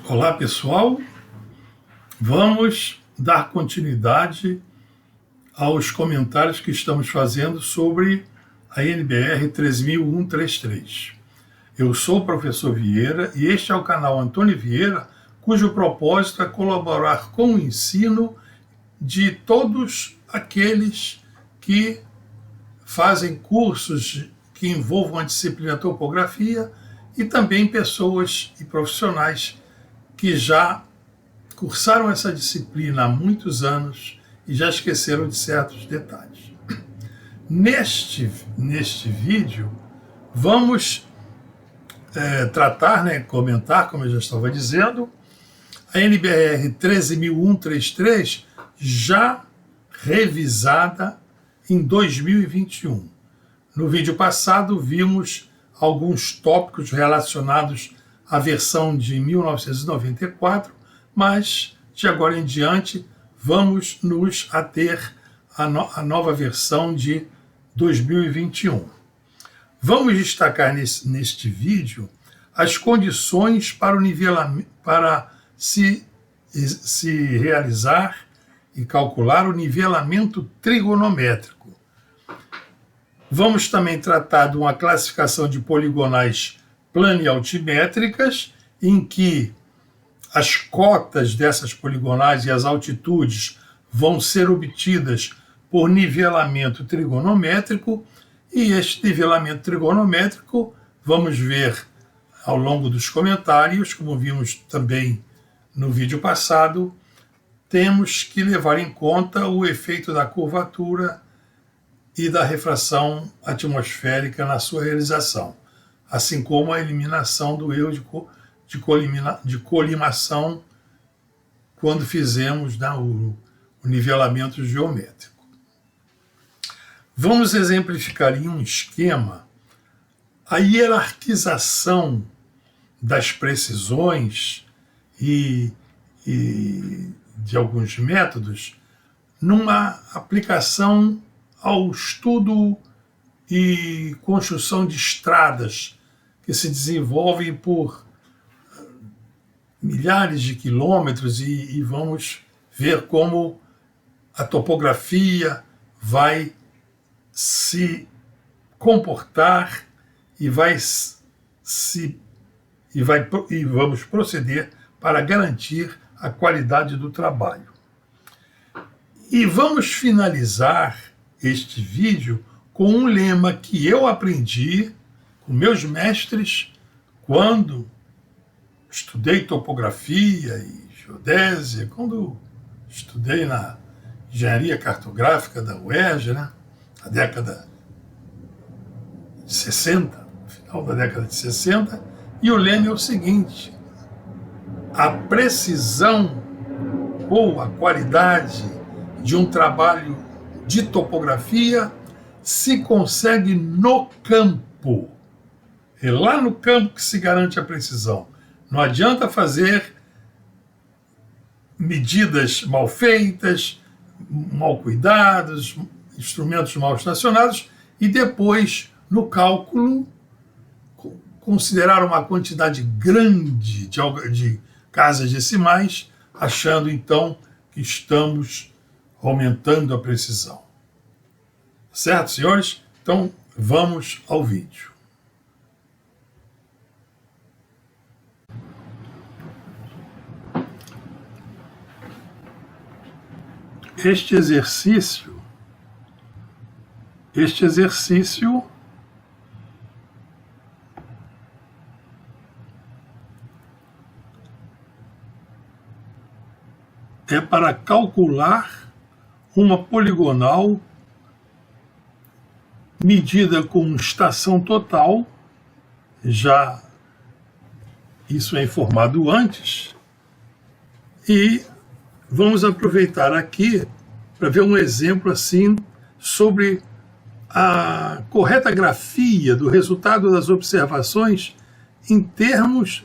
Olá pessoal, vamos dar continuidade aos comentários que estamos fazendo sobre a NBR 13133. Eu sou o professor Vieira e este é o canal Antônio Vieira, cujo propósito é colaborar com o ensino de todos aqueles que fazem cursos que envolvam a disciplina topografia e também pessoas e profissionais que já cursaram essa disciplina há muitos anos e já esqueceram de certos detalhes. Neste vídeo, vamos tratar, comentar, como eu já estava dizendo, a NBR 13133, já revisada em 2021. No vídeo passado, vimos alguns tópicos relacionados à versão de 1994, mas de agora em diante vamos nos ater à nova versão de 2021. Vamos destacar neste vídeo as condições para o nivelamento, para se realizar e calcular o nivelamento trigonométrico. Vamos também tratar de uma classificação de poligonais planialtimétricas, em que as cotas dessas poligonais e as altitudes vão ser obtidas por nivelamento trigonométrico, e este nivelamento trigonométrico, vamos ver ao longo dos comentários, como vimos também no vídeo passado, temos que levar em conta o efeito da curvatura e da refração atmosférica na sua realização, assim como a eliminação do erro de colimação quando fizemos o nivelamento geométrico. Vamos exemplificar em um esquema a hierarquização das precisões e de alguns métodos numa aplicação ao estudo e construção de estradas que se desenvolvem por milhares de quilômetros e vamos ver como a topografia vai se comportar e vamos proceder para garantir a qualidade do trabalho. E vamos finalizar este vídeo com um lema que eu aprendi com meus mestres quando estudei topografia e geodésia, quando estudei na engenharia cartográfica da UERJ, na década de 60, no final da década de 60, e o lema é o seguinte: a precisão ou a qualidade de um trabalho de topografia se consegue no campo. É lá no campo que se garante a precisão. Não adianta fazer medidas mal feitas, mal cuidadas, instrumentos mal estacionados e depois, no cálculo, considerar uma quantidade grande de casas decimais, achando então que estamos aumentando a precisão. Certo, senhores? Então, vamos ao vídeo. Este exercício é para calcular uma poligonal medida com estação total, já isso é informado antes, e vamos aproveitar aqui para ver um exemplo assim sobre a correta grafia do resultado das observações em termos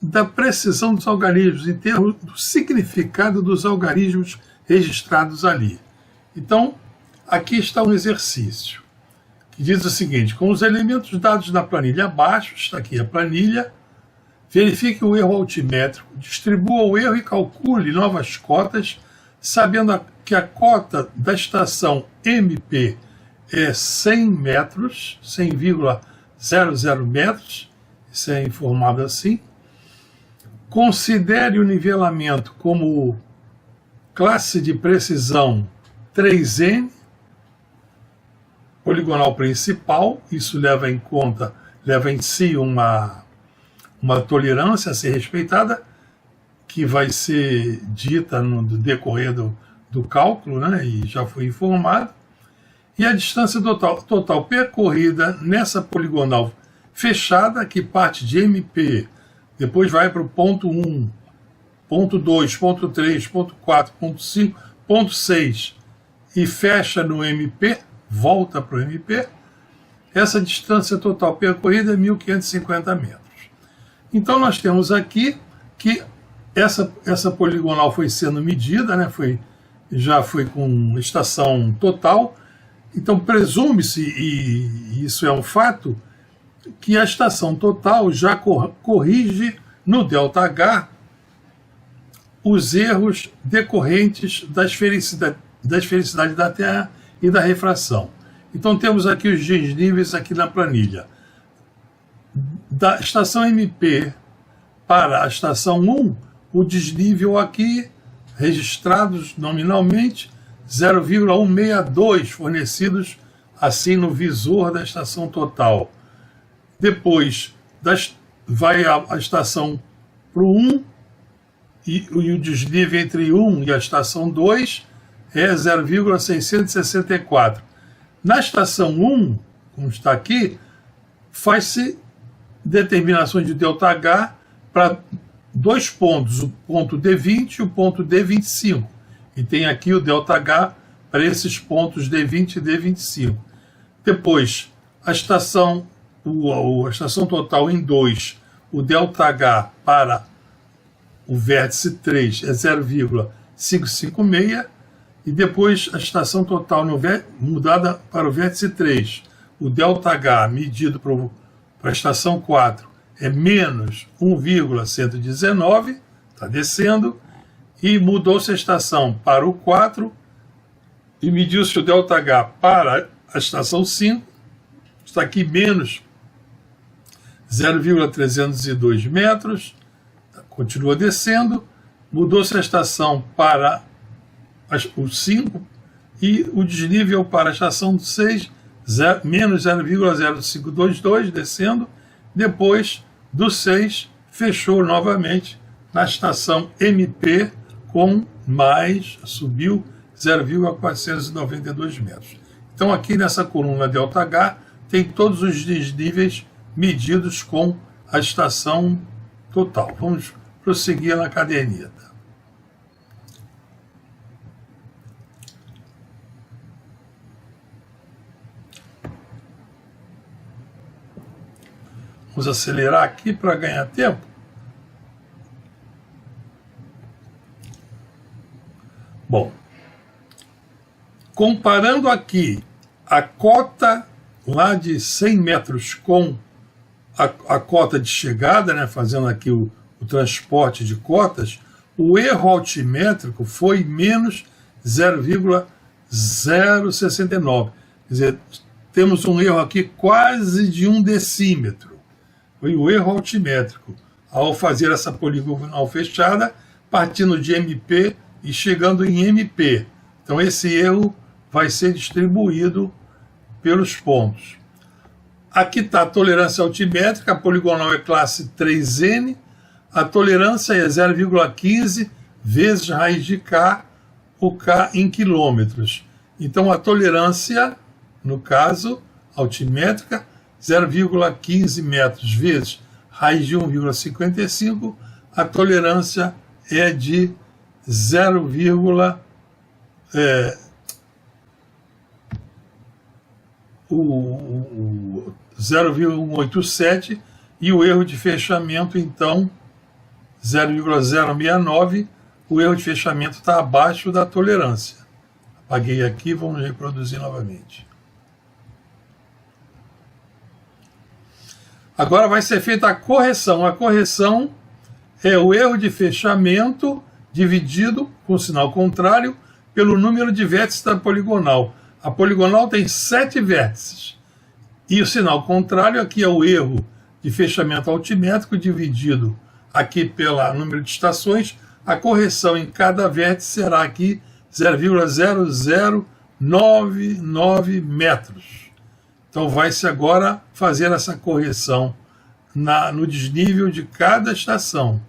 da precisão dos algarismos, em termos do significado dos algarismos registrados ali. Então, aqui está um exercício que diz o seguinte: com os elementos dados na planilha abaixo, está aqui a planilha, Verifique o erro altimétrico, distribua o erro e calcule novas cotas, sabendo que a cota da estação MP é 100 metros, 100,00 metros, isso é informado assim. Considere o nivelamento como classe de precisão 3N, poligonal principal, isso leva em si uma tolerância a ser respeitada, que vai ser dita no decorrer do cálculo, né, e já foi informado. E a distância total percorrida nessa poligonal fechada, que parte de MP, depois vai para o ponto 1, ponto 2, ponto 3, ponto 4, ponto 5, ponto 6, e fecha no MP, volta para o MP, essa distância total percorrida é 1.550 metros. Então nós temos aqui que essa poligonal foi sendo medida, né, já foi com estação total. Então presume-se, e isso é um fato, que a estação total já corrige no ΔH os erros decorrentes das fericidades da Terra e da refração. Então temos aqui os desníveis aqui na planilha. Da estação MP para a estação 1, o desnível aqui, registrados nominalmente, 0,162 fornecidos assim no visor da estação total. Depois vai a estação para o 1, e o desnível entre 1 e a estação 2 é 0,664. Na estação 1, como está aqui, faz-se determinações de ΔH para dois pontos, o ponto D20 e o ponto D25. E tem aqui o ΔH para esses pontos D20 e D25. Depois, a estação total em 2, o ΔH para o vértice 3 é 0,556, e depois a estação total mudada para o vértice 3, o ΔH medido para a estação 4 é menos 1,119, está descendo, e mudou-se a estação para o 4 e mediu-se o ΔH para a estação 5, está aqui menos 0,302 metros, continua descendo, mudou-se a estação para o 5 e o desnível para a estação 6, menos 0,0522, descendo. Depois do 6, fechou novamente na estação MP com mais, subiu 0,492 metros. Então aqui nessa coluna ΔH tem todos os desníveis medidos com a estação total. Vamos prosseguir na caderneta. Vamos acelerar aqui para ganhar tempo. Bom, comparando aqui a cota lá de 100 metros com a cota de chegada, né, fazendo aqui o transporte de cotas, o erro altimétrico foi menos 0,069. Quer dizer, temos um erro aqui quase de 1 decímetro. Foi o erro altimétrico, ao fazer essa poligonal fechada, partindo de MP e chegando em MP. Então esse erro vai ser distribuído pelos pontos. Aqui está a tolerância altimétrica, a poligonal é classe 3N, a tolerância é 0,15 vezes raiz de K, o K em quilômetros. Então a tolerância, no caso, altimétrica, 0,15 metros vezes raiz de 1,55, a tolerância é de 0,187 e o erro de fechamento, então, 0,069, o erro de fechamento está abaixo da tolerância. Apaguei aqui, vamos reproduzir novamente. Agora vai ser feita a correção. A correção é o erro de fechamento dividido, com sinal contrário, pelo número de vértices da poligonal. A poligonal tem 7 vértices. E o sinal contrário aqui é o erro de fechamento altimétrico dividido aqui pelo número de estações. A correção em cada vértice será aqui 0,0099 metros. Então vai-se agora fazer essa correção no desnível de cada estação.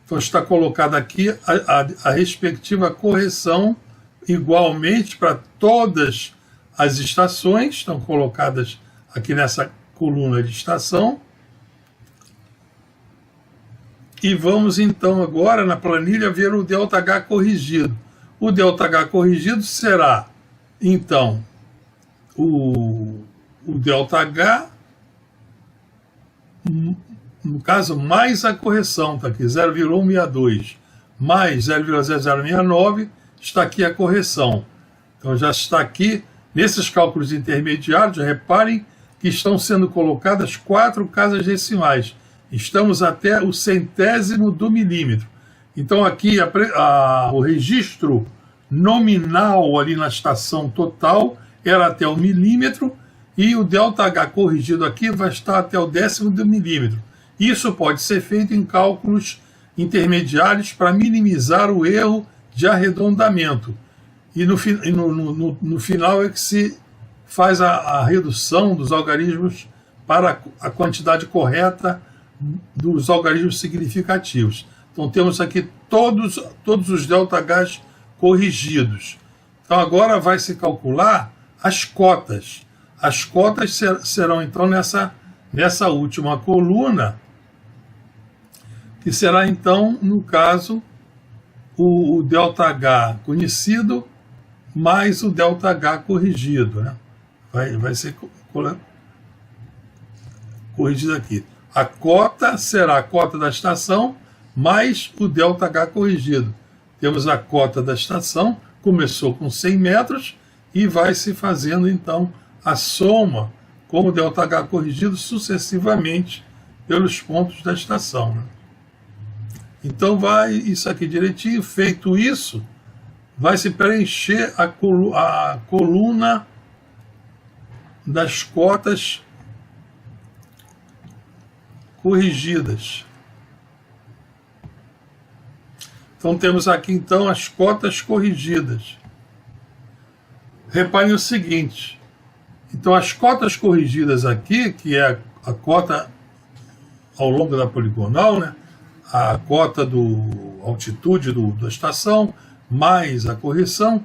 Então está colocada aqui a respectiva correção igualmente para todas as estações, estão colocadas aqui nessa coluna de estação. E vamos então agora na planilha ver o ΔH corrigido. O ΔH corrigido será então o ΔH, no caso, mais a correção, está aqui 0,162 mais 0,0069, está aqui a correção. Então já está aqui, nesses cálculos intermediários, reparem que estão sendo colocadas 4 casas decimais. Estamos até o centésimo do milímetro. Então aqui o registro nominal ali na estação total era até o milímetro, e o ΔH corrigido aqui vai estar até o 10º do milímetro. Isso pode ser feito em cálculos intermediários para minimizar o erro de arredondamento. E no final é que se faz a redução dos algarismos para a quantidade correta dos algarismos significativos. Então temos aqui todos os ΔHs corrigidos. Então agora vai se calcular as cotas. As cotas serão então nessa última coluna, que será então, no caso, o ΔH conhecido mais o ΔH corrigido, né? Vai ser corrigido aqui. A cota será a cota da estação mais o ΔH corrigido. Temos a cota da estação, começou com 100 metros e vai se fazendo então a soma com o ΔH corrigido sucessivamente pelos pontos da estação, né? Então vai isso aqui direitinho. Feito isso, vai se preencher a coluna das cotas corrigidas. Então temos aqui então as cotas corrigidas. Reparem o seguinte, então as cotas corrigidas aqui, que é a cota ao longo da poligonal, né? A cota do altitude da estação, mais a correção,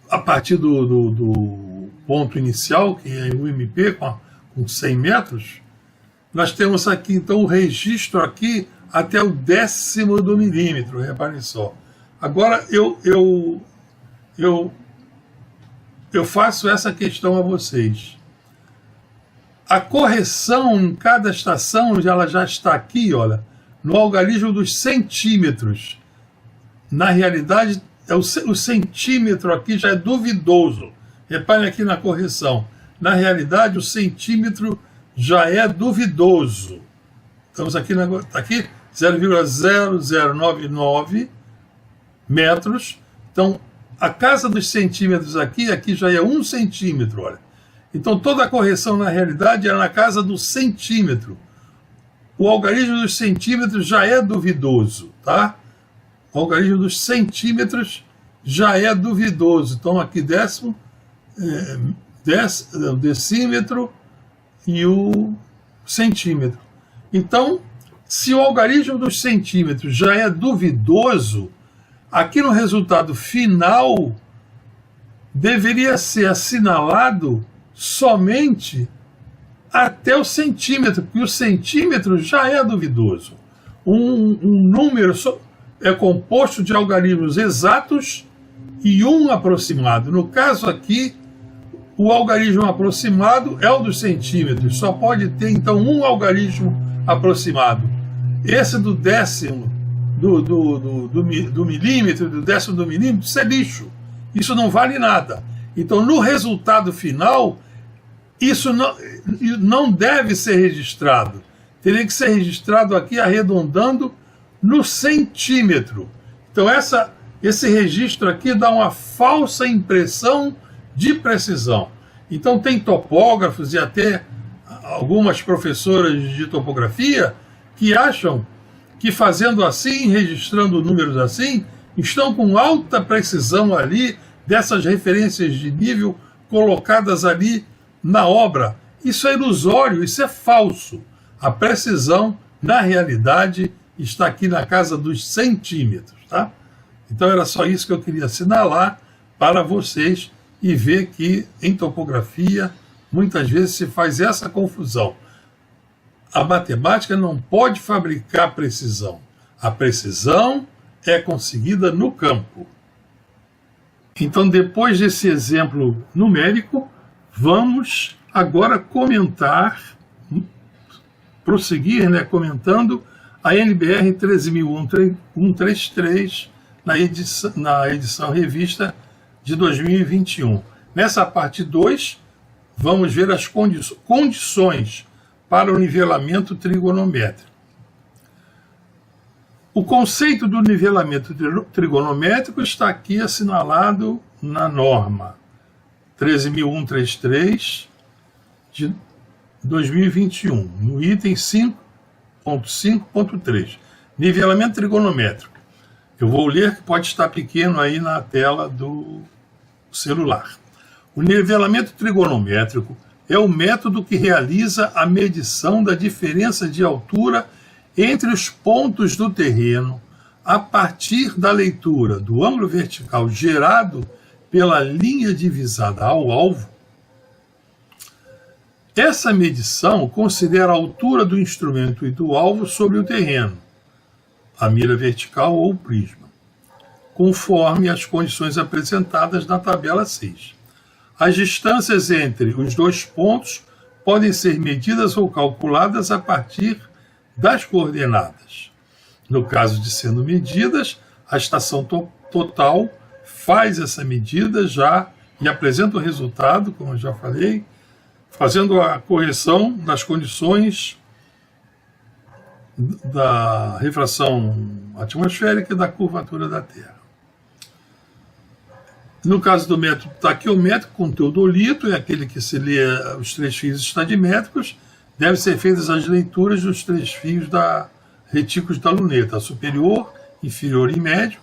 a partir do ponto inicial, que é o MP, com 100 metros, nós temos aqui então o registro aqui até o 10º do milímetro, reparem só. Agora eu faço essa questão a vocês. A correção em cada estação, ela já está aqui, olha, no algarismo dos centímetros. Na realidade, o centímetro aqui já é duvidoso. Reparem aqui na correção. Na realidade, o centímetro já é duvidoso. Estamos aqui, aqui 0,0099 metros. Então, a casa dos centímetros aqui já é 1 centímetro, olha. Então, toda a correção, na realidade, é na casa do centímetro. O algarismo dos centímetros já é duvidoso, tá? O algarismo dos centímetros já é duvidoso. Então, aqui o decímetro e o centímetro. Então, se o algarismo dos centímetros já é duvidoso, aqui no resultado final deveria ser assinalado somente até o centímetro, porque o centímetro já é duvidoso. Um número é composto de algarismos exatos e um aproximado. No caso aqui, o algarismo aproximado é o dos centímetros, só pode ter então um algarismo aproximado. Esse do 10º do milímetro, do 10º do milímetro, isso é lixo, isso não vale nada. Então no resultado final, Isso não deve ser registrado. Teria que ser registrado aqui arredondando no centímetro. Então esse registro aqui dá uma falsa impressão de precisão. Então tem topógrafos e até algumas professoras de topografia que acham que fazendo assim, registrando números assim, estão com alta precisão ali dessas referências de nível colocadas ali na obra. Isso é ilusório, isso é falso. A precisão, na realidade, está aqui na casa dos centímetros, tá? Então era só isso que eu queria assinalar para vocês e ver que em topografia muitas vezes se faz essa confusão. A matemática não pode fabricar precisão. A precisão é conseguida no campo. Então, depois desse exemplo numérico, vamos agora prosseguir, comentando a NBR 13.133 na edição revista de 2021. Nessa parte 2, vamos ver as condições para o nivelamento trigonométrico. O conceito do nivelamento trigonométrico está aqui assinalado na norma 13.133 de 2021, no item 5.5.3, nivelamento trigonométrico. Eu vou ler, que pode estar pequeno aí na tela do celular. O nivelamento trigonométrico é o método que realiza a medição da diferença de altura entre os pontos do terreno a partir da leitura do ângulo vertical gerado pela linha divisada ao alvo. Essa medição considera a altura do instrumento e do alvo sobre o terreno, a mira vertical ou o prisma, conforme as condições apresentadas na tabela 6. As distâncias entre os dois pontos podem ser medidas ou calculadas a partir das coordenadas. No caso de sendo medidas, a estação total faz essa medida já e apresenta o resultado, como eu já falei, fazendo a correção das condições da refração atmosférica e da curvatura da Terra. No caso do método taquiométrico, com teodolito, é aquele que se lê os 3 fios estadimétricos, devem ser feitas as leituras dos 3 fios retículos da luneta, superior, inferior e médio,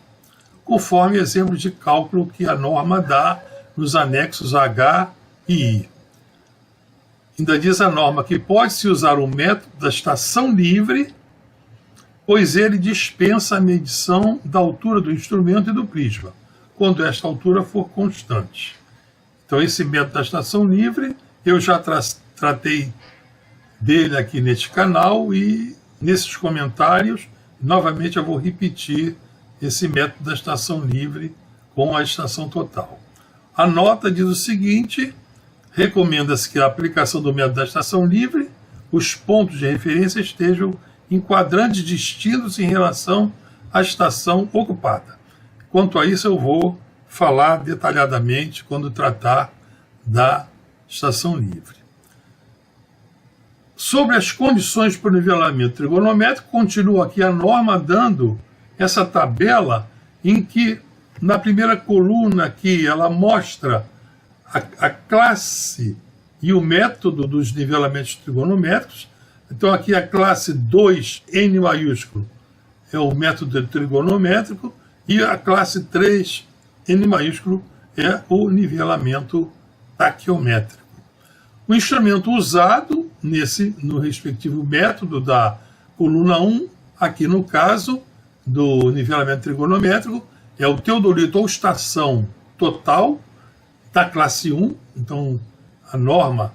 conforme exemplos de cálculo que a norma dá nos anexos H e I. Ainda diz a norma que pode-se usar o método da estação livre, pois ele dispensa a medição da altura do instrumento e do prisma, quando esta altura for constante. Então, esse método da estação livre, eu já tratei dele aqui neste canal e nesses comentários, novamente eu vou repetir esse método da estação livre com a estação total. A nota diz o seguinte: recomenda-se que a aplicação do método da estação livre, os pontos de referência estejam em quadrantes distintos em relação à estação ocupada. Quanto a isso eu vou falar detalhadamente quando tratar da estação livre. Sobre as condições para o nivelamento trigonométrico, continua aqui a norma dando essa tabela em que, na primeira coluna aqui, ela mostra a classe e o método dos nivelamentos trigonométricos. Então aqui a classe 2, N maiúsculo, é o método trigonométrico, e a classe 3, N maiúsculo, é o nivelamento taquiométrico. O instrumento usado no respectivo método da coluna 1, aqui no caso do nivelamento trigonométrico, é o teodolito ou estação total da classe 1. Então a norma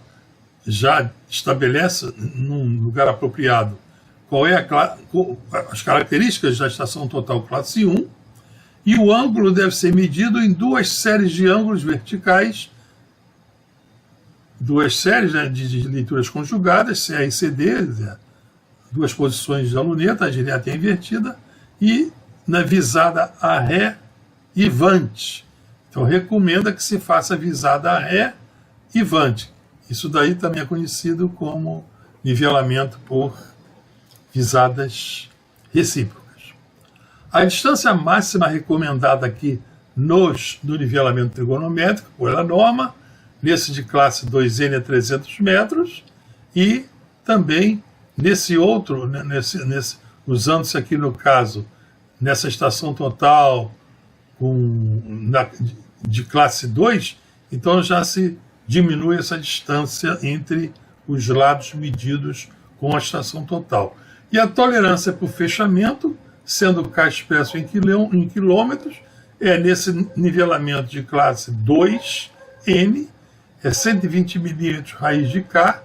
já estabelece num lugar apropriado qual é as características da estação total classe 1, e o ângulo deve ser medido em 2 séries de ângulos verticais, 2 séries de leituras conjugadas, CA e CD, 2 posições da luneta, a direta e a invertida, e na visada a ré e vante. Então recomenda que se faça visada a ré e vante. Isso daí também é conhecido como nivelamento por visadas recíprocas. A distância máxima recomendada aqui no nivelamento trigonométrico, pela norma, nesse de classe 2N é 300 metros, e também nesse outro, usando-se aqui no caso, nessa estação total de classe 2, então já se diminui essa distância entre os lados medidos com a estação total. E a tolerância por fechamento, sendo K expresso em quilômetros, é nesse nivelamento de classe 2N, é 120 milímetros raiz de K,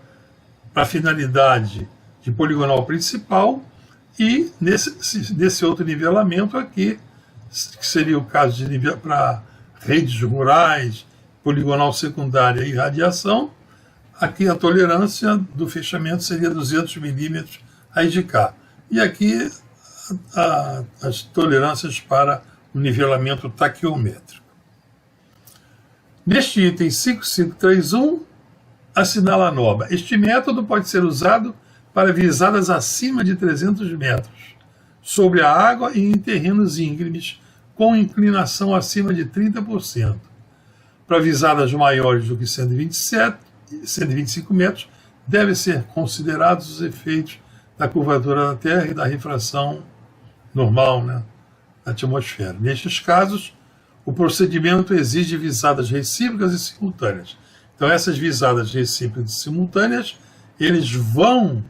para a finalidade de poligonal principal, e nesse outro nivelamento aqui, que seria o caso de para redes rurais, poligonal secundária e radiação, aqui a tolerância do fechamento seria 200 milímetros raiz de K. E aqui as tolerâncias para o nivelamento taquiométrico. Neste item 5531, assinala a norma. Este método pode ser usado para visadas acima de 300 metros, sobre a água e em terrenos íngremes, com inclinação acima de 30%. Para visadas maiores do que 125 metros, devem ser considerados os efeitos da curvatura da Terra e da refração normal, da atmosfera. Nestes casos, o procedimento exige visadas recíprocas e simultâneas. Então, essas visadas recíprocas e simultâneas, eles vão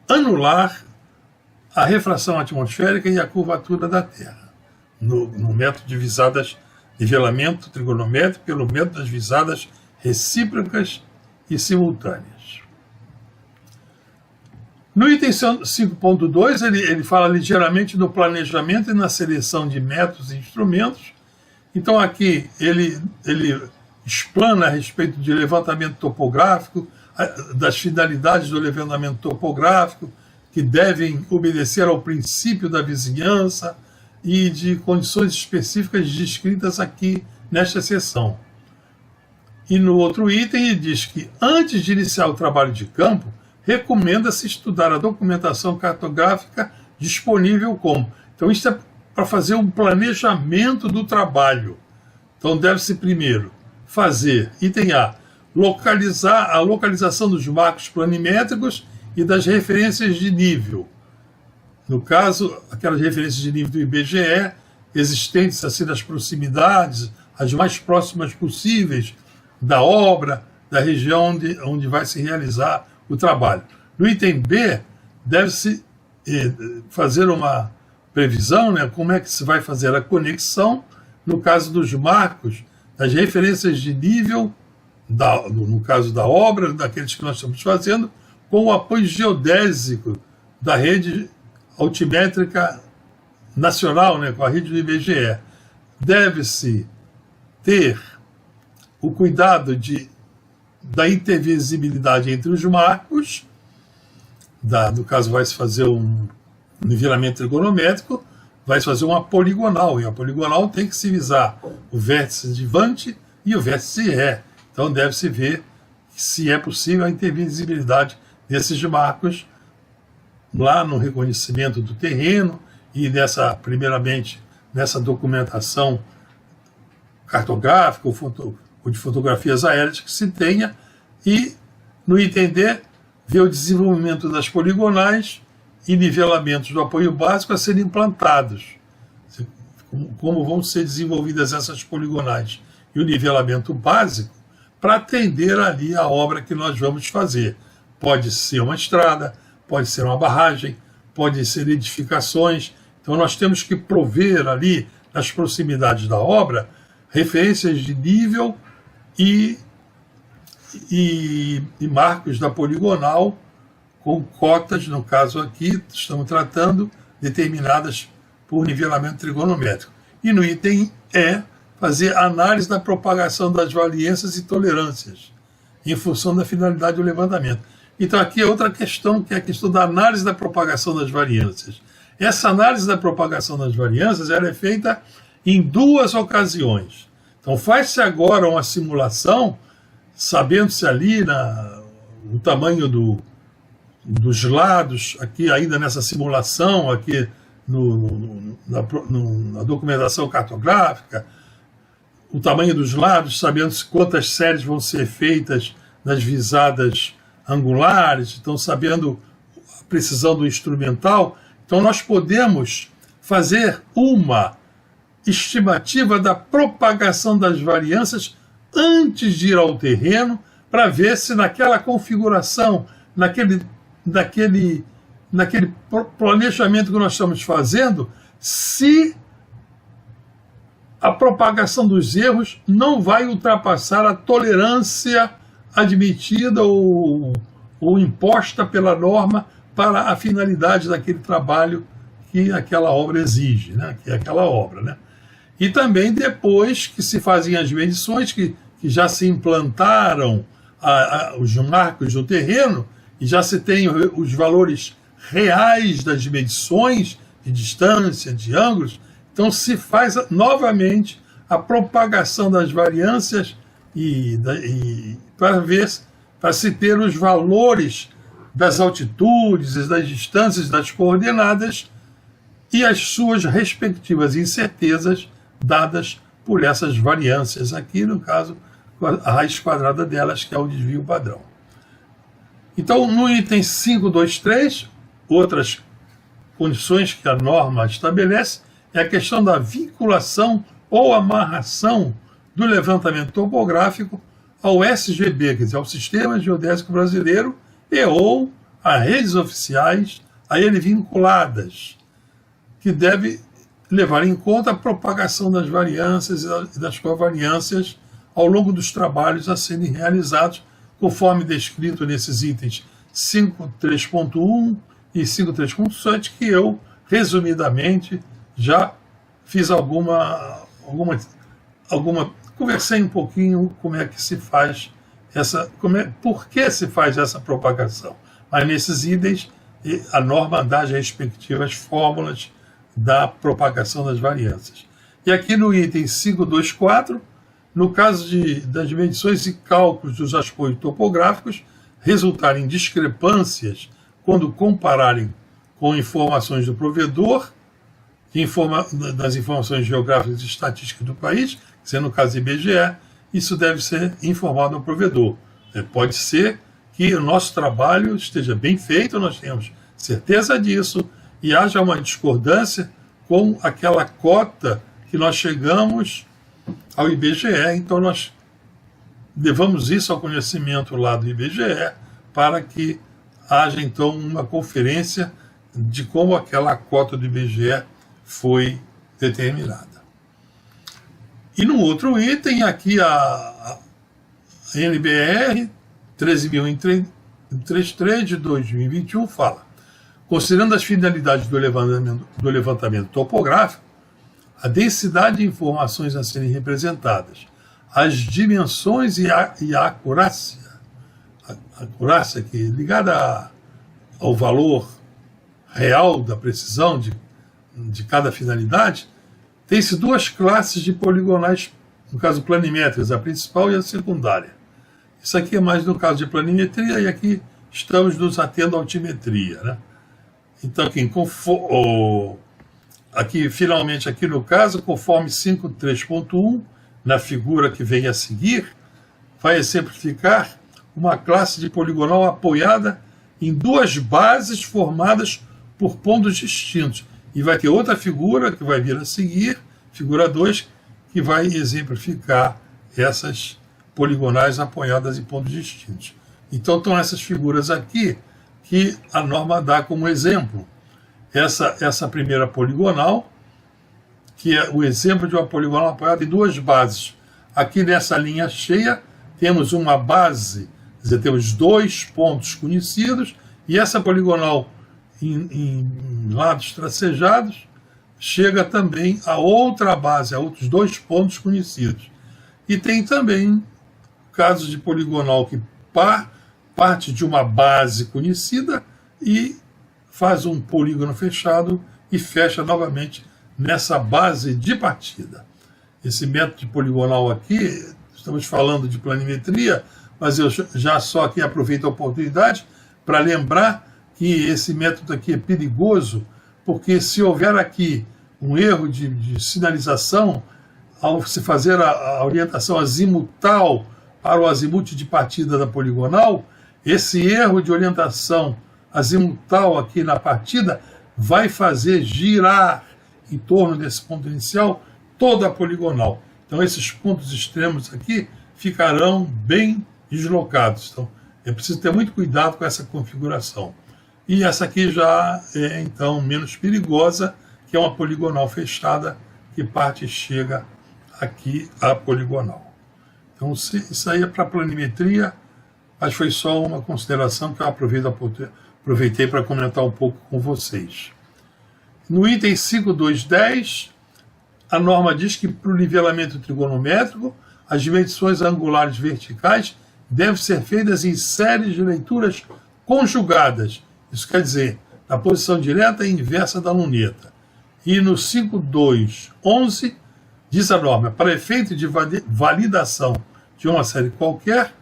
anular a refração atmosférica e a curvatura da Terra, no método de visadas, nivelamento trigonométrico, pelo método das visadas recíprocas e simultâneas. No item 5.2, ele fala ligeiramente do planejamento e na seleção de métodos e instrumentos. Então, aqui ele explana a respeito de levantamento topográfico, das finalidades do levantamento topográfico, que devem obedecer ao princípio da vizinhança e de condições específicas descritas aqui nesta seção. E no outro item ele diz que, antes de iniciar o trabalho de campo, recomenda-se estudar a documentação cartográfica disponível como. Então, isso é para fazer um planejamento do trabalho. Então, deve-se primeiro fazer, item A, localizar a localização dos marcos planimétricos e das referências de nível. No caso, aquelas referências de nível do IBGE, existentes assim nas proximidades, as mais próximas possíveis da obra, da região onde vai se realizar o trabalho. No item B, deve-se fazer uma previsão, como é que se vai fazer a conexão, no caso dos marcos, das referências de nível, no caso da obra, daqueles que nós estamos fazendo, com o apoio geodésico da rede altimétrica nacional, com a rede do IBGE. Deve-se ter o cuidado da intervisibilidade entre os marcos, no caso vai se fazer um nivelamento trigonométrico, vai se fazer uma poligonal, e a poligonal tem que se visar o vértice de Vante e o vértice Ré. Então deve-se ver se é possível a intervisibilidade desses marcos lá no reconhecimento do terreno e primeiramente nessa documentação cartográfica ou de fotografias aéreas que se tenha, e no item D, ver o desenvolvimento das poligonais e nivelamentos do apoio básico a serem implantados, como vão ser desenvolvidas essas poligonais e o nivelamento básico para atender ali a obra que nós vamos fazer. Pode ser uma estrada, pode ser uma barragem, pode ser edificações. Então nós temos que prover ali, nas proximidades da obra, referências de nível e marcos da poligonal com cotas, no caso aqui, estamos tratando, determinadas por nivelamento trigonométrico. E no item E, fazer análise da propagação das variâncias e tolerâncias, em função da finalidade do levantamento. Então aqui é outra questão, que é a questão da análise da propagação das variâncias. Essa análise da propagação das variâncias ela é feita em duas ocasiões. Então faz-se agora uma simulação sabendo-se ali o tamanho dos lados, aqui ainda nessa simulação, aqui na documentação cartográfica, o tamanho dos lados, sabendo-se quantas séries vão ser feitas nas visadas angulares, então sabendo a precisão do instrumental, então nós podemos fazer uma estimativa da propagação das variâncias antes de ir ao terreno, para ver se naquela configuração, naquele planejamento que nós estamos fazendo, se a propagação dos erros não vai ultrapassar a tolerância admitida ou imposta pela norma para a finalidade daquele trabalho que aquela obra exige, né? Que é aquela obra, né? E também depois que se fazem as medições, que já se implantaram os marcos do terreno, e já se tem os valores reais das medições de distância, de ângulos, então se faz novamente a propagação das variâncias para se ter os valores das altitudes, das distâncias, das coordenadas e as suas respectivas incertezas dadas por essas variâncias aqui, no caso, a raiz quadrada delas, que é o desvio padrão. Então, no item 523, outras condições que a norma estabelece é a questão da vinculação ou amarração do levantamento topográfico ao SGB, quer dizer, ao Sistema Geodésico Brasileiro, e ou a redes oficiais a ele vinculadas, que deve levar em conta a propagação das variâncias e das covariâncias ao longo dos trabalhos a serem realizados, conforme descrito nesses itens 5.3.1 e 5.3.7, que eu, resumidamente, já fiz conversei um pouquinho como é que se faz por que se faz essa propagação. Mas nesses itens, a norma dá as respectivas fórmulas da propagação das variâncias. E aqui no item 5.2.4, no caso das medições e cálculos dos apoios topográficos resultarem discrepâncias quando compararem com informações do provedor, das informações geográficas e estatísticas do país, que no caso do IBGE, isso deve ser informado ao provedor. Pode ser que o nosso trabalho esteja bem feito, nós tenhamos certeza disso, e haja uma discordância com aquela cota que nós chegamos ao IBGE, então nós levamos isso ao conhecimento lá do IBGE para que haja então uma conferência de como aquela cota do IBGE foi determinada. E no outro item, aqui a NBR 13.133 de 2021 fala: considerando as finalidades do levantamento topográfico, a densidade de informações a serem representadas, as dimensões e a acurácia, que é ligada ao valor real da precisão de cada finalidade, tem-se duas classes de poligonais, no caso planimétricas, a principal e a secundária. Isso aqui é mais no caso de planimetria, e aqui estamos nos atendo à altimetria, né? Então, finalmente, aqui no caso, conforme 5.3.1, na figura que vem a seguir, vai exemplificar uma classe de poligonal apoiada em duas bases formadas por pontos distintos. E vai ter outra figura que vai vir a seguir, figura 2, que vai exemplificar essas poligonais apoiadas em pontos distintos. Então, estão essas figuras aqui que a norma dá como exemplo. Essa primeira poligonal, que é o exemplo de uma poligonal apoiada em duas bases. Aqui nessa linha cheia, temos uma base, quer dizer, temos dois pontos conhecidos, e essa poligonal em lados tracejados chega também a outra base, a outros dois pontos conhecidos. E tem também casos de poligonal que parte de uma base conhecida e faz um polígono fechado e fecha novamente nessa base de partida. Esse método de poligonal aqui, estamos falando de planimetria, mas eu já só aqui aproveito a oportunidade para lembrar que esse método aqui é perigoso, porque se houver aqui um erro de sinalização, ao se fazer a orientação azimutal para o azimuth de partida da poligonal, esse erro de orientação azimutal aqui na partida vai fazer girar em torno desse ponto inicial toda a poligonal. Então esses pontos extremos aqui ficarão bem deslocados. Então é preciso ter muito cuidado com essa configuração. E essa aqui já é então menos perigosa, que é uma poligonal fechada que parte e chega aqui a poligonal. Então isso aí é para planimetria, mas foi só uma consideração que eu aproveitei para comentar um pouco com vocês. No item 5.2.10, a norma diz que para o nivelamento trigonométrico, as medições angulares verticais devem ser feitas em séries de leituras conjugadas. Isso quer dizer, na posição direta e inversa da luneta. E no 5.2.11, diz a norma, para efeito de validação de uma série qualquer,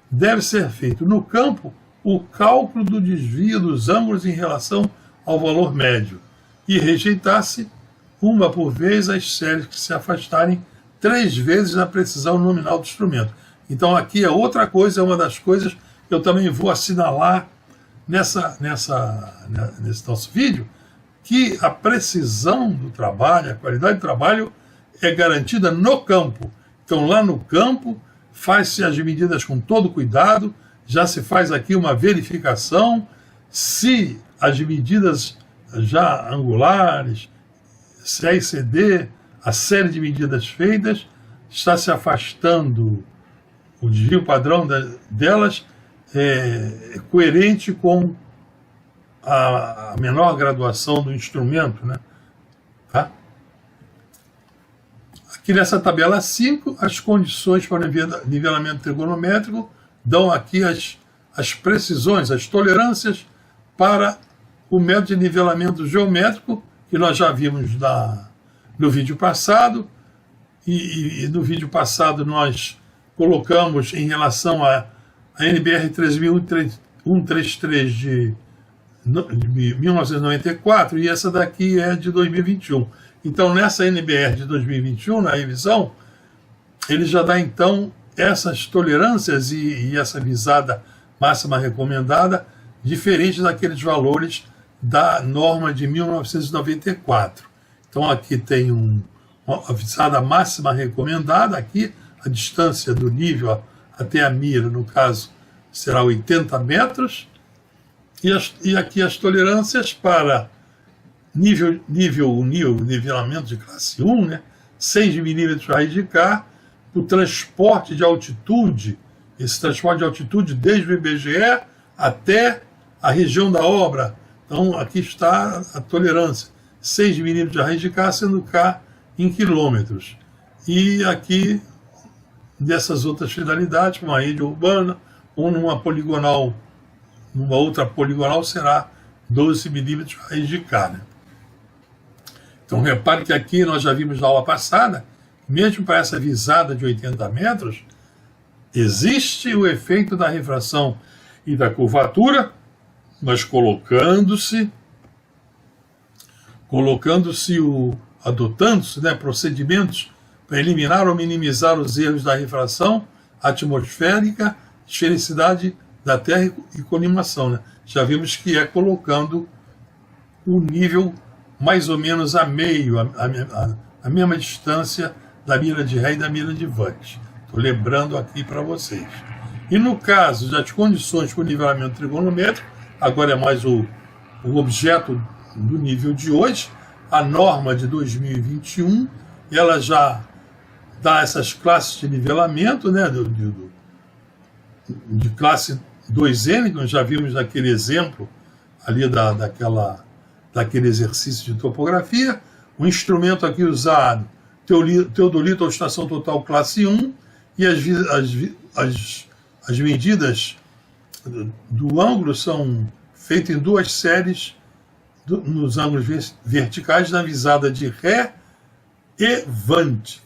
deve ser feito no campo o cálculo do desvio dos ângulos em relação ao valor médio e rejeitar-se uma por vez as séries que se afastarem 3 vezes a precisão nominal do instrumento. Então aqui é outra coisa, é uma das coisas que eu também vou assinalar nesse nosso vídeo, que a precisão do trabalho, a qualidade do trabalho é garantida no campo. Então lá no campo faz-se as medidas com todo cuidado, já se faz aqui uma verificação se as medidas já angulares, CA e CD, a série de medidas feitas, está se afastando o desvio padrão delas, é coerente com a menor graduação do instrumento, né? Tá? Aqui nessa tabela 5, as condições para o nivelamento trigonométrico dão aqui as precisões, as tolerâncias para o método de nivelamento geométrico, que nós já vimos no vídeo passado, e no vídeo passado nós colocamos em relação a NBR 13133 de 1994, e essa daqui é de 2021. Então, nessa NBR de 2021, na revisão, ele já dá, então, essas tolerâncias e essa visada máxima recomendada, diferente daqueles valores da norma de 1994. Então, aqui tem uma visada máxima recomendada, aqui a distância do nível até a mira, no caso, será 80 metros, e aqui as tolerâncias para nivelamento de classe 1, né, 6 milímetros raiz de K, o transporte de altitude, esse transporte de altitude desde o IBGE até a região da obra. Então aqui está a tolerância, 6 milímetros de raiz de K, sendo K em quilômetros. E aqui, dessas outras finalidades, uma rede urbana ou numa poligonal, numa outra poligonal será 12 milímetros de raiz de K, né? Então repare que aqui nós já vimos na aula passada, mesmo para essa visada de 80 metros, existe o efeito da refração e da curvatura, mas adotando-se, né, procedimentos para eliminar ou minimizar os erros da refração atmosférica, esfericidade da Terra e colimação, né? Já vimos que é colocando o nível mais ou menos a meio, a mesma distância da mira de Ré e da mira de Vance. Estou lembrando aqui para vocês. E no caso das condições para o nivelamento trigonométrico, agora é mais o objeto do nível de hoje, a norma de 2021, ela já dá essas classes de nivelamento, né, de classe 2N, que nós já vimos naquele exemplo ali daquele exercício de topografia. O instrumento aqui usado, teodolito ou estação total classe 1, e as medidas do ângulo são feitas em 2 séries nos ângulos verticais na visada de Ré e Vante.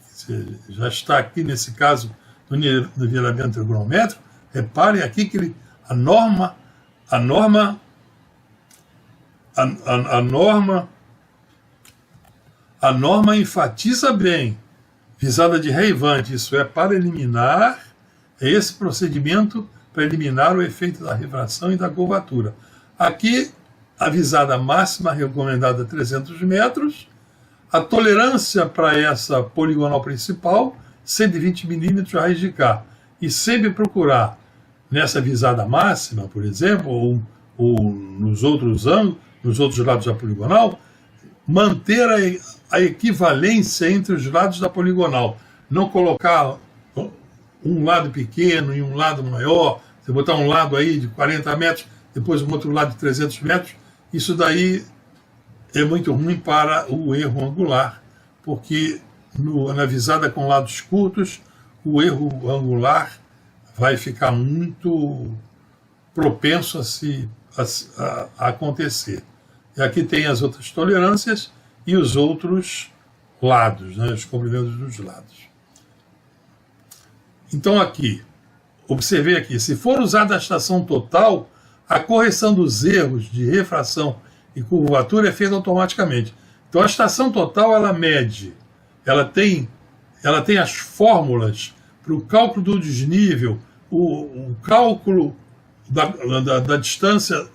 Já está aqui, nesse caso, no nivelamento trigonométrico, Reparem aqui que a norma enfatiza bem, visada de reivante, isso é, para eliminar, é esse procedimento para eliminar o efeito da refração e da curvatura. Aqui, a visada máxima recomendada é 300 metros, a tolerância para essa poligonal principal, 120 milímetros raiz de K. E sempre procurar, nessa visada máxima, por exemplo, ou nos outros ângulos, nos outros lados da poligonal, manter a equivalência entre os lados da poligonal. Não colocar um lado pequeno e um lado maior, você botar um lado aí de 40 metros, depois um outro lado de 300 metros, isso daí é muito ruim para o erro angular, porque na visada com lados curtos, o erro angular vai ficar muito propenso a acontecer. E aqui tem as outras tolerâncias e os outros lados, né, os comprimentos dos lados. Então aqui, observei aqui, se for usada a estação total, a correção dos erros de refração e curvatura é feita automaticamente. Então a estação total, ela mede, ela tem as fórmulas para o cálculo do desnível, o cálculo da distância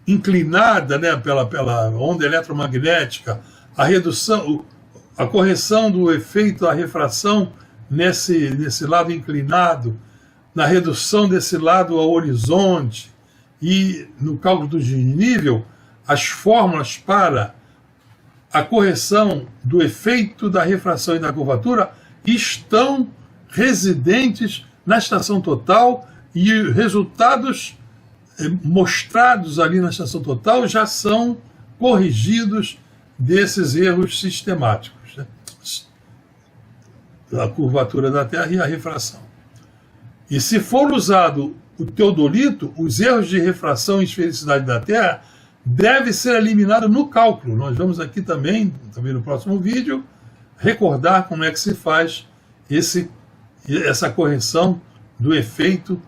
inclinada, né, pela onda eletromagnética, a redução, a correção do efeito da refração nesse lado inclinado, na redução desse lado ao horizonte e no cálculo do desnível, as fórmulas para a correção do efeito da refração e da curvatura estão residentes na estação total e resultados mostrados ali na estação total já são corrigidos desses erros sistemáticos, né? A curvatura da Terra e a refração. E se for usado o teodolito, os erros de refração e esfericidade da Terra devem ser eliminados no cálculo. Nós vamos aqui também no próximo vídeo, recordar como é que se faz essa correção do efeito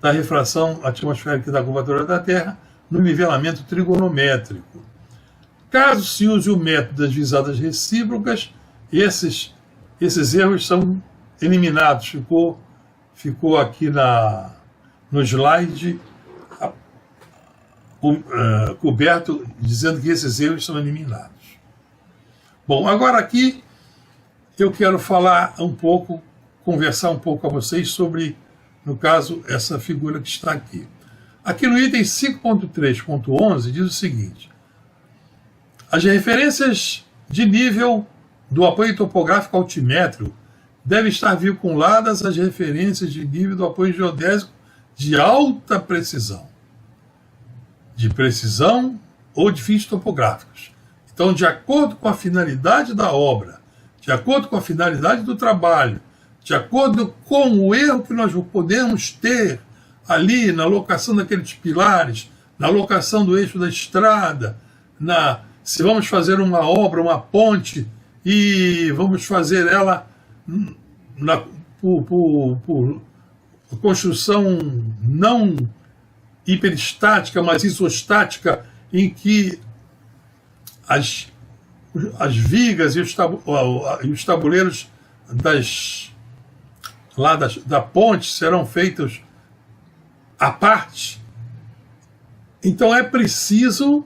da refração atmosférica e da curvatura da Terra no nivelamento trigonométrico. Caso se use o método das visadas recíprocas, esses erros são eliminados. Ficou aqui no slide coberto, dizendo que esses erros são eliminados. Bom, agora aqui eu quero falar conversar um pouco com vocês sobre, no caso, essa figura que está aqui. Aqui no item 5.3.11 diz o seguinte: as referências de nível do apoio topográfico altimétrico devem estar vinculadas às referências de nível do apoio geodésico de alta precisão, ou de fins topográficos. Então, de acordo com a finalidade da obra, de acordo com a finalidade do trabalho, de acordo com o erro que nós podemos ter ali na locação daqueles pilares, na locação do eixo da estrada, se vamos fazer uma obra, uma ponte, e vamos fazer ela por construção não hiperestática, mas isostática, em que as vigas e os tabuleiros da ponte serão feitos à parte. Então é preciso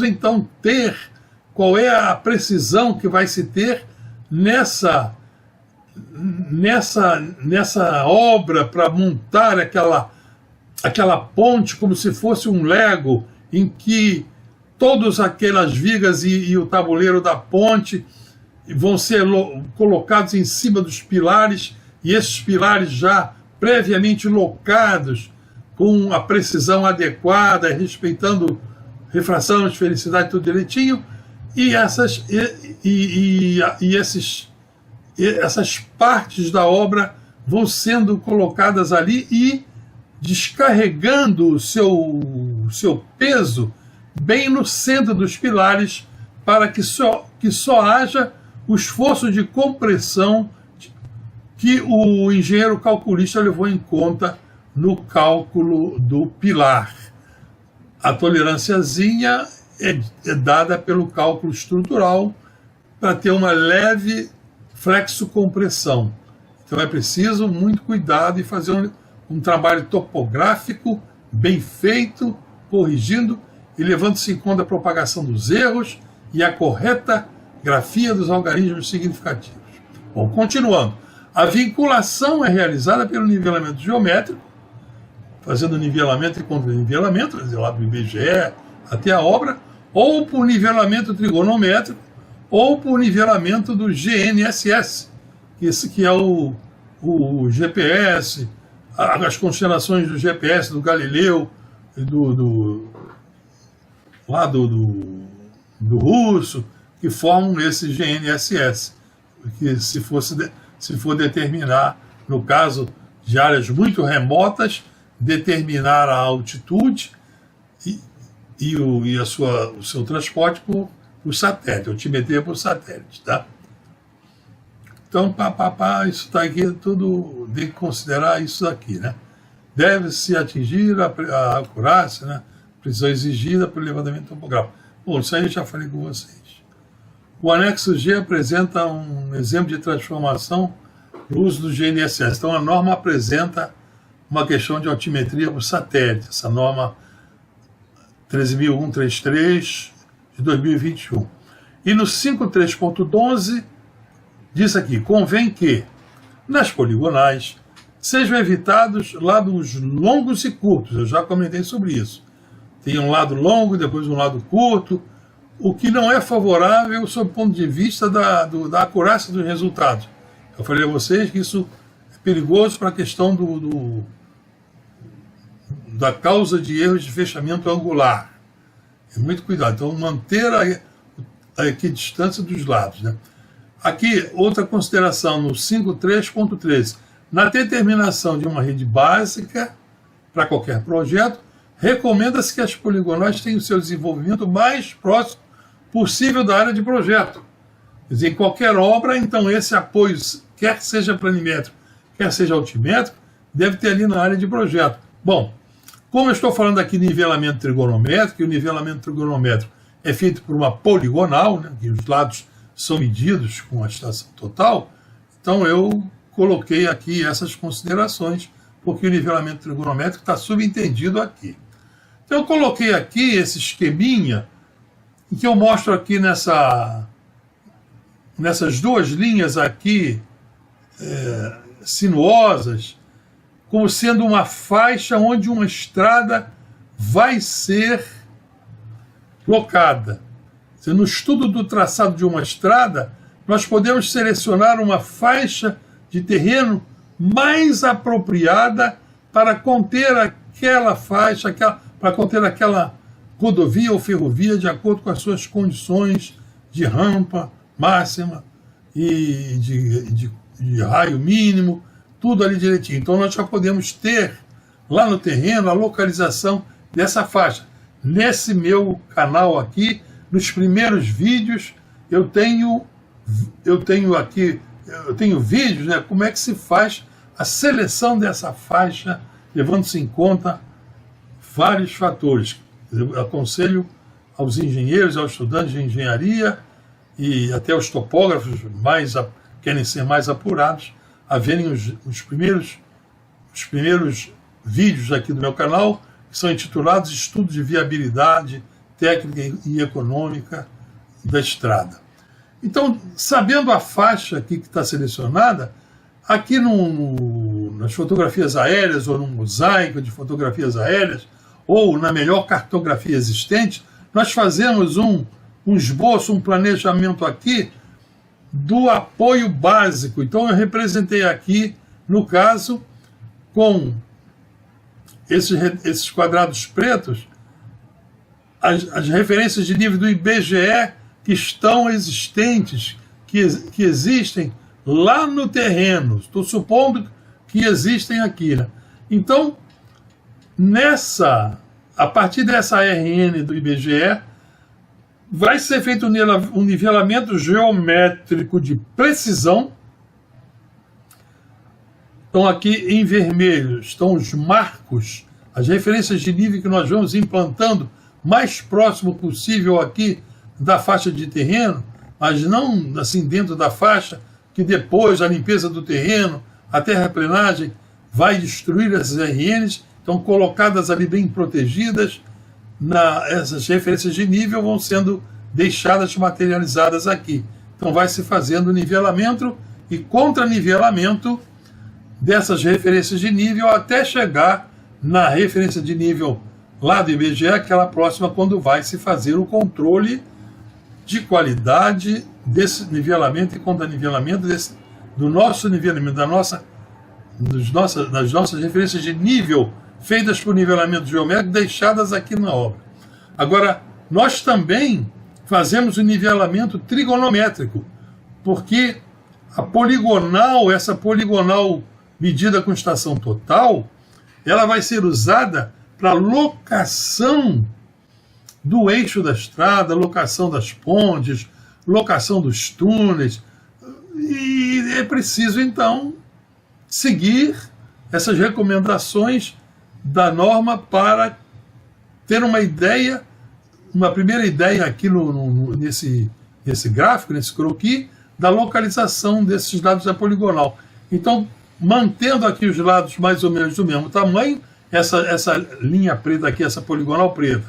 então ter qual é a precisão que vai se ter nessa obra para montar aquela ponte como se fosse um Lego, em que todas aquelas vigas e o tabuleiro da ponte vão ser colocados em cima dos pilares, e esses pilares já previamente locados com a precisão adequada, respeitando refração, esfericidade, tudo direitinho, e essas partes da obra vão sendo colocadas ali e descarregando o seu peso bem no centro dos pilares, para que só haja o esforço de compressão que o engenheiro calculista levou em conta no cálculo do pilar. A tolerânciazinha é dada pelo cálculo estrutural para ter uma leve flexocompressão. Então é preciso muito cuidado e fazer um trabalho topográfico bem feito, corrigindo e levando-se em conta a propagação dos erros e a correta grafia dos algarismos significativos. Bom, continuando. A vinculação é realizada pelo nivelamento geométrico, fazendo nivelamento e contra-nivelamento, quer dizer, lá do IBGE até a obra, ou por nivelamento trigonométrico, ou por nivelamento do GNSS, que é o GPS, as constelações do GPS, do Galileu, do russo, que formam esse GNSS, que se for determinar, no caso de áreas muito remotas, determinar a altitude e o seu transporte por satélite, altimetria por satélite, tá? Então, isso está aqui, tudo tem que considerar isso aqui, né? Deve-se atingir a acurácia, né? Precisão exigida pelo levantamento topográfico. Bom, isso aí eu já falei com vocês. O anexo G apresenta um exemplo de transformação no uso do GNSS. Então, a norma apresenta uma questão de altimetria por satélite, essa norma 13.133 de 2021. E no 5.3.11, diz aqui, convém que, nas poligonais, sejam evitados lados longos e curtos. Eu já comentei sobre isso. Tem um lado longo, depois um lado curto, o que não é favorável sob o ponto de vista da acurácia dos resultados. Eu falei a vocês que isso é perigoso para a questão da causa de erros de fechamento angular. É muito cuidado. Então, manter a equidistância dos lados, né? Aqui, outra consideração no 5.3.13. Na determinação de uma rede básica para qualquer projeto, recomenda-se que as poligonais tenham seu desenvolvimento mais próximo possível da área de projeto. Quer dizer, em qualquer obra, então, esse apoio, quer seja planimétrico, quer seja altimétrico, deve ter ali na área de projeto. Bom, como eu estou falando aqui de nivelamento trigonométrico, e o nivelamento trigonométrico é feito por uma poligonal, né, que os lados são medidos com a estação total, então eu coloquei aqui essas considerações, porque o nivelamento trigonométrico está subentendido aqui. Então eu coloquei aqui esse esqueminha, em que eu mostro aqui nessas duas linhas aqui, sinuosas, como sendo uma faixa onde uma estrada vai ser locada. No estudo do traçado de uma estrada, nós podemos selecionar uma faixa de terreno mais apropriada para conter aquela faixa, para conter aquela rodovia ou ferrovia de acordo com as suas condições de rampa máxima e de raio mínimo, tudo ali direitinho. Então nós já podemos ter lá no terreno a localização dessa faixa. Nesse meu canal aqui, nos primeiros vídeos, eu tenho vídeos, né, como é que se faz a seleção dessa faixa, levando-se em conta vários fatores. Eu aconselho aos engenheiros, aos estudantes de engenharia e até aos topógrafos querem ser mais apurados, a verem os primeiros vídeos aqui do meu canal, que são intitulados Estudo de Viabilidade Técnica e Econômica da Estrada. Então, sabendo a faixa aqui que está selecionada, aqui nas fotografias aéreas ou no mosaico de fotografias aéreas, ou na melhor cartografia existente, nós fazemos um esboço, um planejamento aqui do apoio básico. Então eu representei aqui, no caso, com esses quadrados pretos, as referências de nível do IBGE que estão existentes, que existem lá no terreno. Estou supondo que existem aqui, né? Então, a partir dessa RN do IBGE, vai ser feito um nivelamento geométrico de precisão Então aqui em vermelho estão os marcos, as referências de nível que nós vamos implantando mais próximo possível aqui da faixa de terreno, mas não assim dentro da faixa, que depois a limpeza do terreno, a terraplenagem vai destruir essas RNs, estão colocadas ali bem protegidas, essas referências de nível vão sendo deixadas materializadas aqui. Então vai se fazendo nivelamento e contranivelamento dessas referências de nível até chegar na referência de nível lá do IBGE, aquela próxima, quando vai se fazer o controle de qualidade desse nivelamento e contranivelamento do nosso nivelamento, das nossas referências de nível feitas por nivelamento geométrico deixadas aqui na obra. Agora, nós também fazemos o nivelamento trigonométrico, porque a poligonal, essa poligonal medida com estação total, ela vai ser usada para locação do eixo da estrada, locação das pontes, locação dos túneis, e é preciso, então, seguir essas recomendações da norma para ter uma ideia, uma primeira ideia aqui nesse gráfico, nesse croquis, da localização desses lados da poligonal. Então, mantendo aqui os lados mais ou menos do mesmo tamanho, essa linha preta aqui, essa poligonal preta,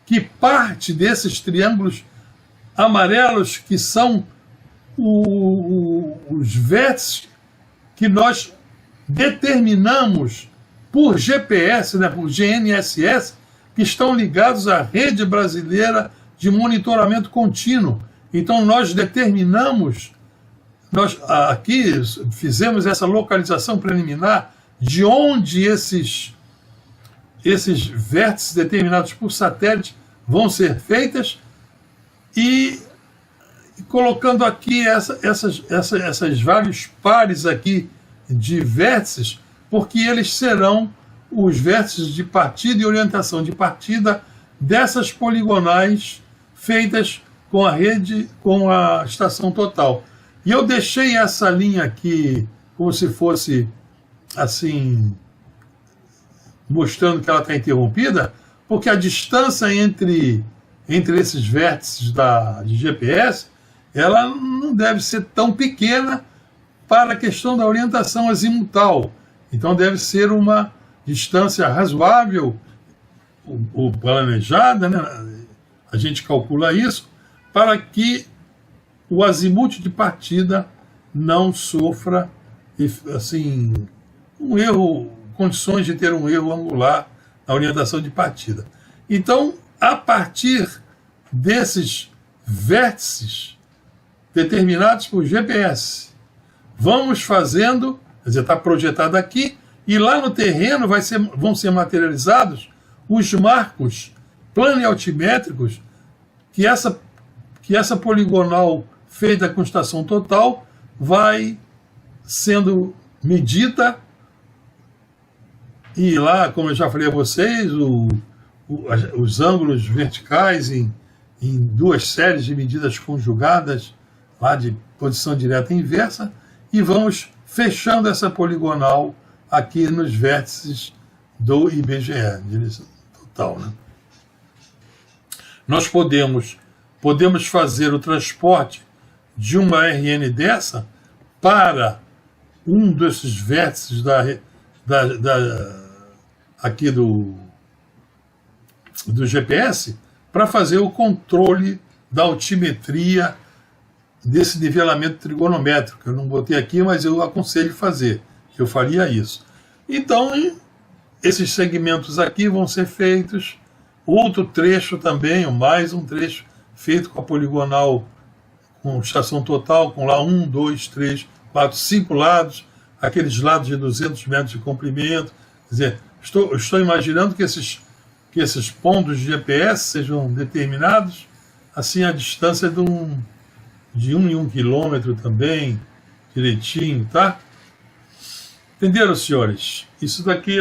que parte desses triângulos amarelos, que são os vértices que nós determinamos por GPS, né, por GNSS, que estão ligados à rede brasileira de monitoramento contínuo. Então nós determinamos, nós aqui fizemos essa localização preliminar de onde esses vértices determinados por satélite vão ser feitas, e colocando aqui essas vários pares aqui de vértices, porque eles serão os vértices de partida e orientação de partida dessas poligonais feitas com a rede, com a estação total. E eu deixei essa linha aqui como se fosse assim, mostrando que ela está interrompida, porque a distância entre esses vértices de GPS, ela não deve ser tão pequena para a questão da orientação azimutal. Então deve ser uma distância razoável ou planejada, né? A gente calcula isso, para que o azimuth de partida não sofra assim, um erro, condições de ter um erro angular na orientação de partida. Então, a partir desses vértices determinados por GPS, vamos fazendo, quer dizer, está projetado aqui, e lá no terreno vão ser materializados os marcos planialtimétricos que essa poligonal feita com estação total vai sendo medida, e lá, como eu já falei a vocês, os ângulos verticais em duas séries de medidas conjugadas, lá de posição direta e inversa, e vamos fechando essa poligonal aqui nos vértices do IBGE, direção total, né? Nós podemos fazer o transporte de uma RN dessa para um desses vértices aqui do GPS, para fazer o controle da altimetria desse nivelamento trigonométrico. Eu não botei aqui, mas eu aconselho fazer. Eu faria isso. Então, esses segmentos aqui vão ser feitos. Outro trecho também, mais um trecho feito com a poligonal, com estação total, com lá 1, 2, 3, 4, 5 lados, aqueles lados de 200 metros de comprimento. Quer dizer, estou imaginando que esses pontos de GPS sejam determinados assim a distância de 1 em 1 quilômetro também, direitinho, tá? Entenderam, senhores? Isso daqui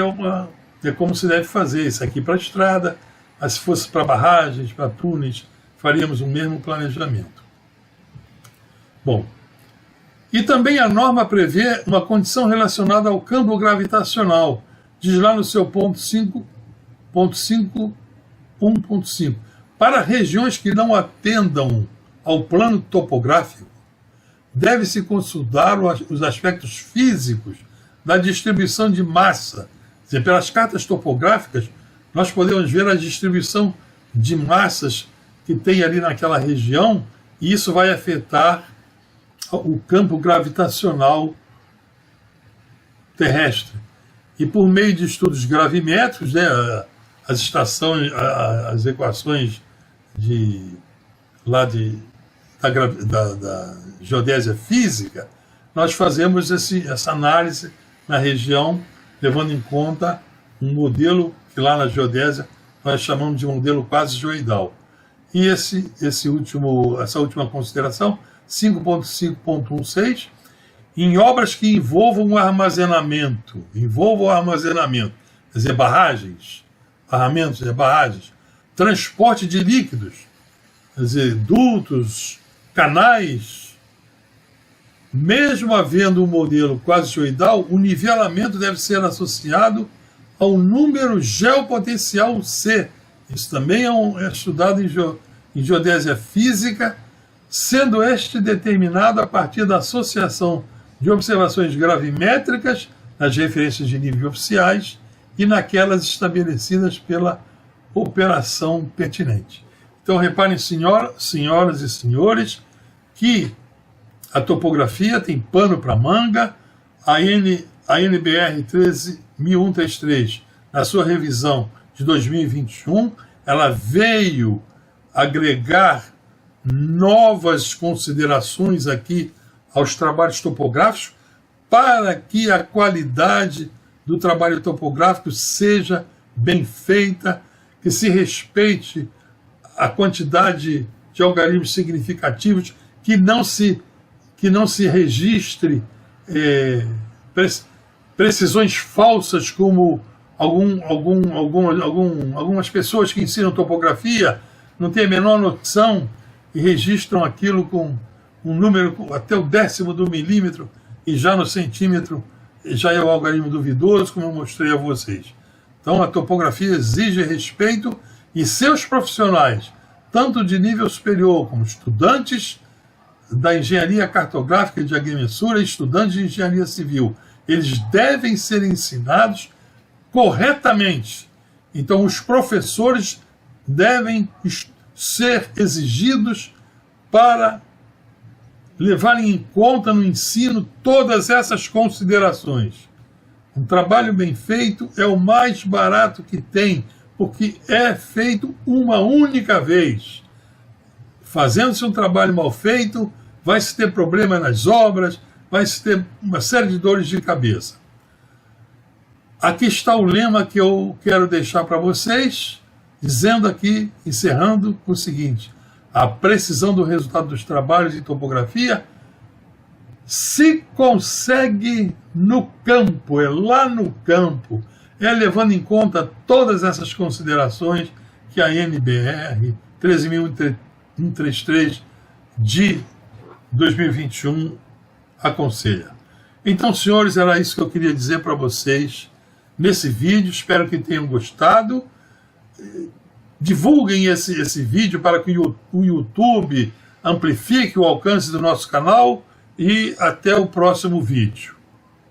é como se deve fazer. Isso aqui para a estrada, mas se fosse para barragens, para túneis, faríamos o mesmo planejamento. Bom, E também a norma prevê uma condição relacionada ao campo gravitacional, diz lá no seu ponto 5.5.1.5. Para regiões que não atendam ao plano topográfico, deve-se consultar os aspectos físicos da distribuição de massa. Quer dizer, pelas cartas topográficas, nós podemos ver a distribuição de massas que tem ali naquela região, e isso vai afetar o campo gravitacional terrestre. E por meio de estudos gravimétricos, né, as equações da geodésia física, nós fazemos essa análise na região, levando em conta um modelo que lá na geodésia nós chamamos de modelo quase geoidal. E essa última consideração, 5.5.16, em obras que envolvam o armazenamento, quer dizer, barragens, transporte de líquidos, quer dizer, dutos, canais, mesmo havendo um modelo quase geoidal, o nivelamento deve ser associado ao número geopotencial C. Isso também é estudado em geodésia física, sendo este determinado a partir da associação de observações gravimétricas nas referências de nível oficiais e naquelas estabelecidas pela operação pertinente. Então, reparem, senhoras e senhores, que a topografia tem pano para manga. A NBR 13133, na sua revisão de 2021, ela veio agregar novas considerações aqui aos trabalhos topográficos para que a qualidade do trabalho topográfico seja bem feita, que se respeite a quantidade de algarismos significativos, que não se registre precisões falsas, como algumas pessoas que ensinam topografia não têm a menor noção e registram aquilo com um número até o 10º do milímetro, e já no centímetro já é o algarismo duvidoso, como eu mostrei a vocês. Então a topografia exige respeito, e seus profissionais, tanto de nível superior como estudantes da engenharia cartográfica e de agrimensura e estudantes de engenharia civil, eles devem ser ensinados corretamente. Então os professores devem ser exigidos para levarem em conta no ensino todas essas considerações. Um trabalho bem feito é o mais barato que tem, porque é feito uma única vez. Fazendo-se um trabalho mal feito, vai-se ter problema nas obras, vai-se ter uma série de dores de cabeça. Aqui está o lema que eu quero deixar para vocês, dizendo aqui, encerrando, o seguinte: a precisão do resultado dos trabalhos em topografia se consegue no campo, é lá no campo, é levando em conta todas essas considerações que a NBR 13.133 de 2021 aconselha. Então, senhores, era isso que eu queria dizer para vocês nesse vídeo. Espero que tenham gostado. Divulguem esse vídeo para que o YouTube amplifique o alcance do nosso canal, e até o próximo vídeo.